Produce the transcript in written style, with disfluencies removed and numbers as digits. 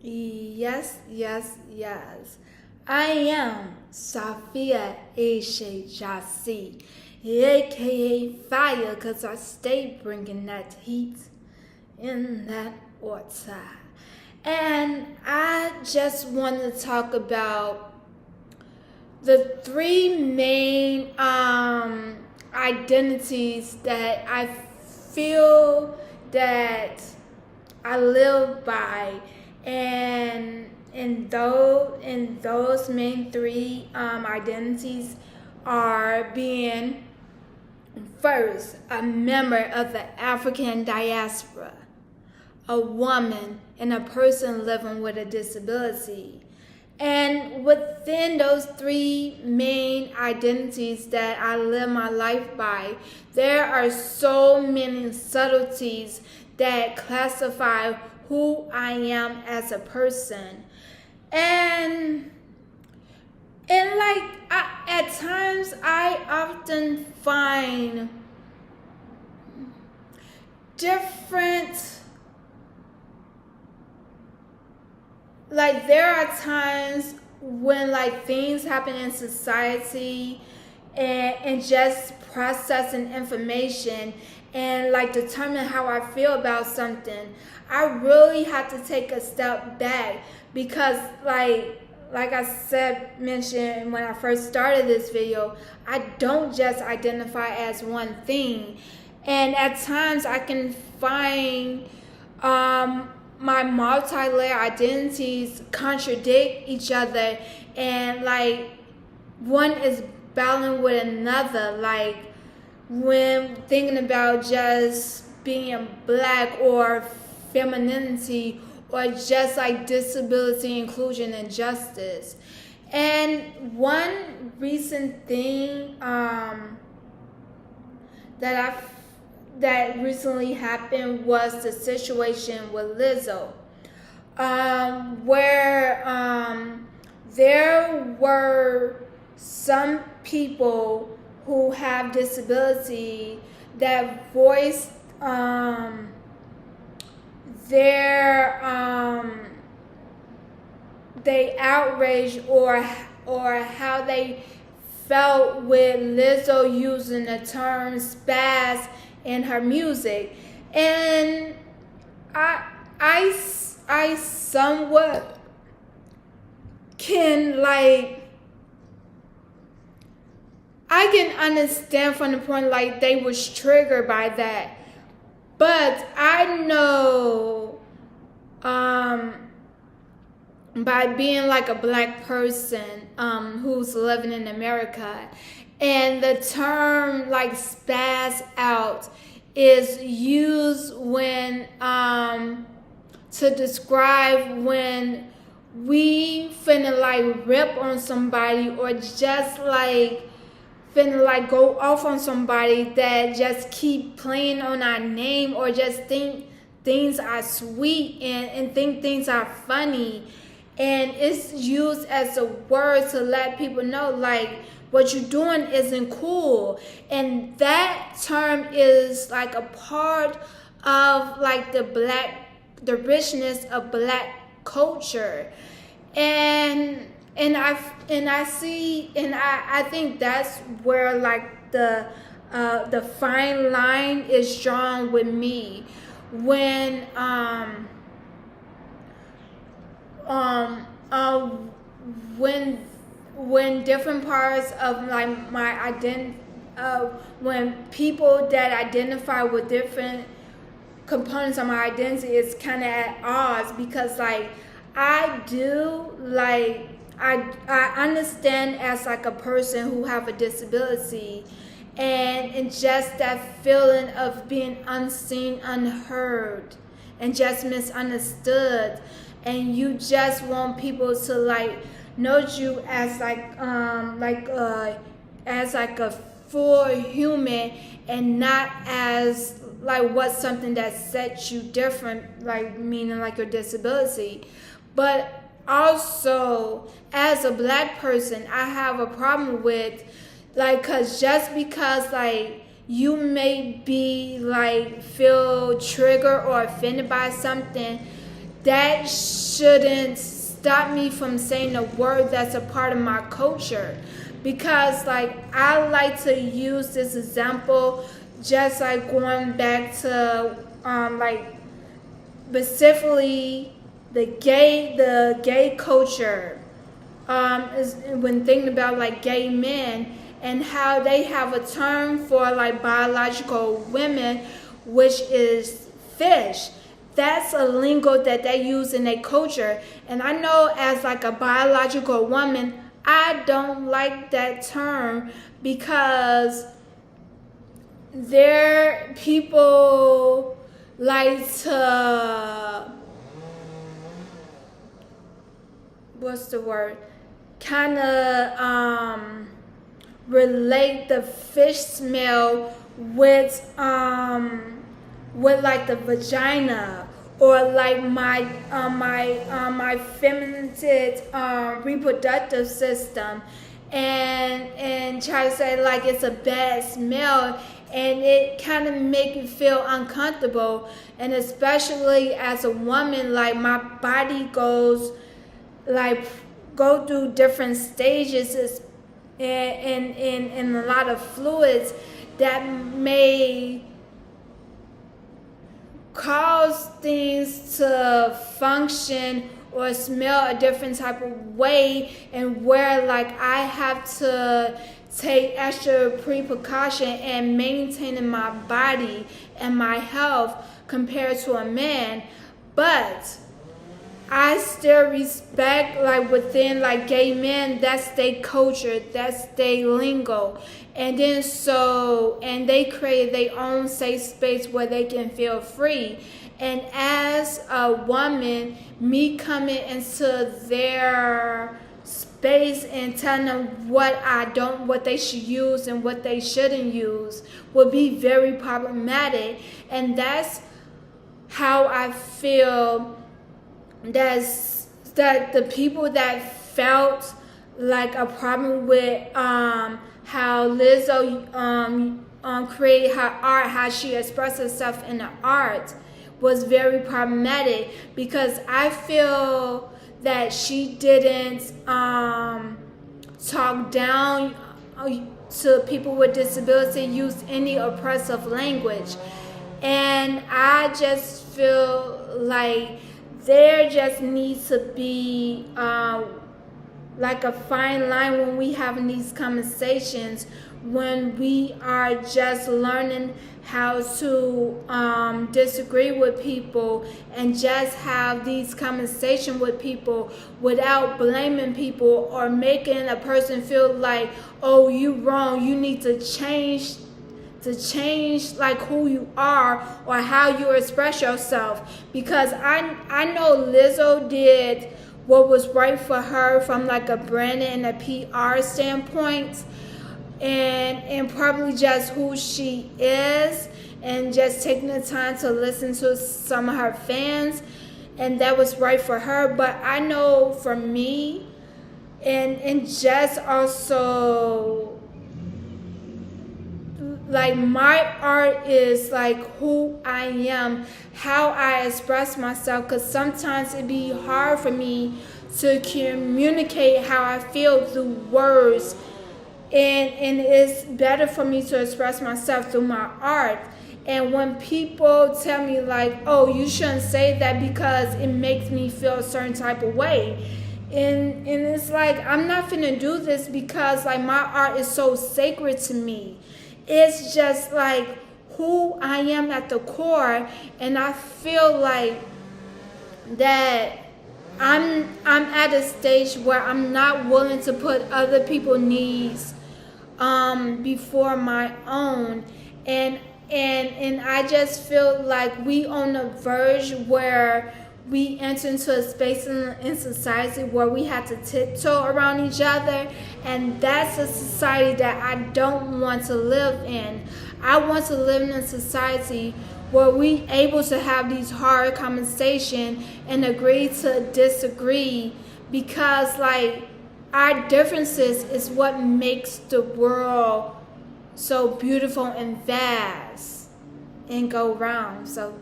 Yes, yes, yes. I am Safia Eshe Jasi, aka Fire, because I stay bringing that heat in that water. And I just want to talk about the three main identities that I feel that I live by, and those main three identities are being first a member of the African diaspora, a woman, and a person living with a disability. And within those three main identities that I live my life by, there are so many subtleties that classify who I am as a person. And at times I often find different, there are times when things happen in society, and just processing information and determine how I feel about something, I really have to take a step back, because like I mentioned when I first started this video, I don't just identify as one thing. And at times I can find my multi-layer identities contradict each other, and one is battling with another, when thinking about just being black or femininity, or just disability, inclusion, and justice. And one recent thing that recently happened was the situation with Lizzo, where there were some people who have disability that voiced they outraged or how they felt with Lizzo using the term spaz in her music. And I somewhat can I can understand from the point they was triggered by that. But I know by being a black person who's living in America, and the term spaz out is used when to describe when we finna rip on somebody, or just finna go off on somebody that just keep playing on our name, or just think things are sweet and think things are funny. And it's used as a word to let people know what you're doing isn't cool. And that term is a part of the richness of black culture. And I see, and I think that's where the fine line is drawn with me, when when different parts of my identity, when people that identify with different components of my identity is kind of at odds, because I do I understand as a person who have a disability, and just that feeling of being unseen, unheard, and just misunderstood, and you just want people to know you as as a full human, and not as what's something that sets you different, meaning your disability. But also, as a black person, I have a problem with cause just because you may be feel triggered or offended by something, that shouldn't stop me from saying a word that's a part of my culture. Because like I like to use this example, just like going back to like specifically the gay culture, is when thinking about like gay men and how they have a term for like biological women, which is fish. That's a lingo that they use in their culture. And I know as like a biological woman, I don't like that term because there people like to, what's the word, kind of relate the fish smell with like the vagina, or like my feminine reproductive system, and try to say like it's a bad smell, and it kind of make me feel uncomfortable. And especially as a woman, like my body go through different stages in a lot of fluids that may cause things to function or smell a different type of way, and where like I have to take extra precaution in maintaining my body and my health compared to a man. But I still respect, like within like gay men, that's their culture, that's their lingo. And then and they create their own safe space where they can feel free. And as a woman, me coming into their space and telling them what they should use and what they shouldn't use would be very problematic. And that's how I feel that the people that felt like a problem with how Lizzo created her art, how she expressed herself in the art, was very problematic, because I feel that she didn't talk down to people with disability, use any oppressive language. And I just feel like there just needs to be like a fine line when we having these conversations, when we are just learning how to disagree with people and just have these conversations with people without blaming people or making a person feel like, oh, you wrong, you need to change like who you are or how you express yourself. Because I know Lizzo did what was right for her from like a brand and a PR standpoint, and probably just who she is, and just taking the time to listen to some of her fans, and that was right for her. But I know for me, and just also like my art is like who I am, how I express myself, because sometimes it be hard for me to communicate how I feel through words, and it's better for me to express myself through my art. And when people tell me like, oh, you shouldn't say that because it makes me feel a certain type of way, and it's like, I'm not finna do this because like my art is so sacred to me. It's just like who I am at the core, and I feel like that I'm at a stage where I'm not willing to put other people's needs before my own, and I just feel like we on the verge where we enter into a space in society where we have to tiptoe around each other, and that's a society that I don't want to live in. I want to live in a society where we able to have these hard conversations and agree to disagree, because like our differences is what makes the world so beautiful and vast and go round. So